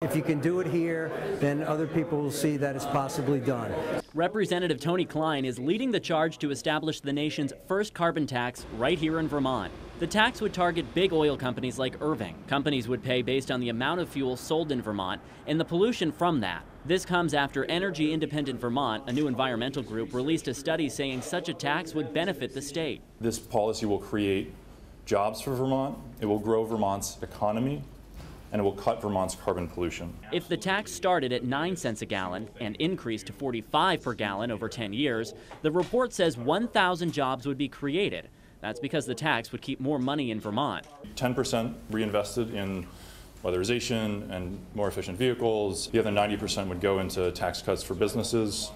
If you can do it here, then other people will see that it's possibly done. Representative Tony Klein is leading the charge to establish the nation's first carbon tax right here in Vermont. The tax would target big oil companies like Irving. Companies would pay based on the amount of fuel sold in Vermont and the pollution from that. This comes after Energy Independent Vermont, a new environmental group, released a study saying such a tax would benefit the state. This policy will create jobs for Vermont, it will grow Vermont's economy, and it will cut Vermont's carbon pollution. If the tax started at 9 cents a gallon and increased to 45 per gallon over 10 years, the report says 1,000 jobs would be created. That's because the tax would keep more money in Vermont. 10% reinvested in weatherization and more efficient vehicles. The other 90% would go into tax cuts for businesses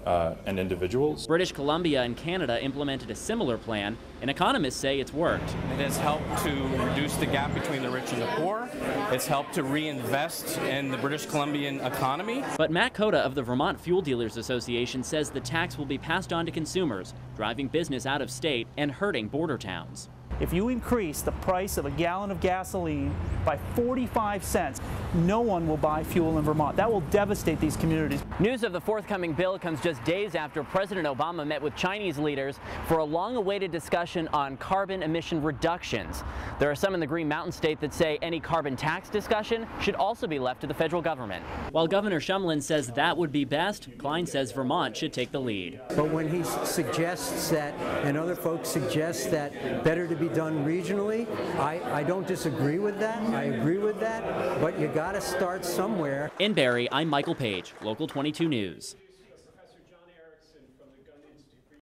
and individuals. British Columbia and Canada implemented a similar plan, and economists say it's worked. It has helped to reduce the gap between the rich and the poor. It's helped to reinvest in the British Columbian economy. But Matt Cota of the Vermont Fuel Dealers Association says the tax will be passed on to consumers, driving business out of state and hurting border towns. If you increase the price of a gallon of gasoline by 45 cents, no one will buy fuel in Vermont. That will devastate these communities. News of the forthcoming bill comes just days after President Obama met with Chinese leaders for a long-awaited discussion on carbon emission reductions. There are some in the Green Mountain State that say any carbon tax discussion should also be left to the federal government. While Governor Shumlin says that would be best, Klein says Vermont should take the lead. But when he suggests that, and other folks suggest that better to be done regionally, I don't disagree with that. I agree with that, but you got to start somewhere. In Barrie, I'm Michael Page, Local 22 News.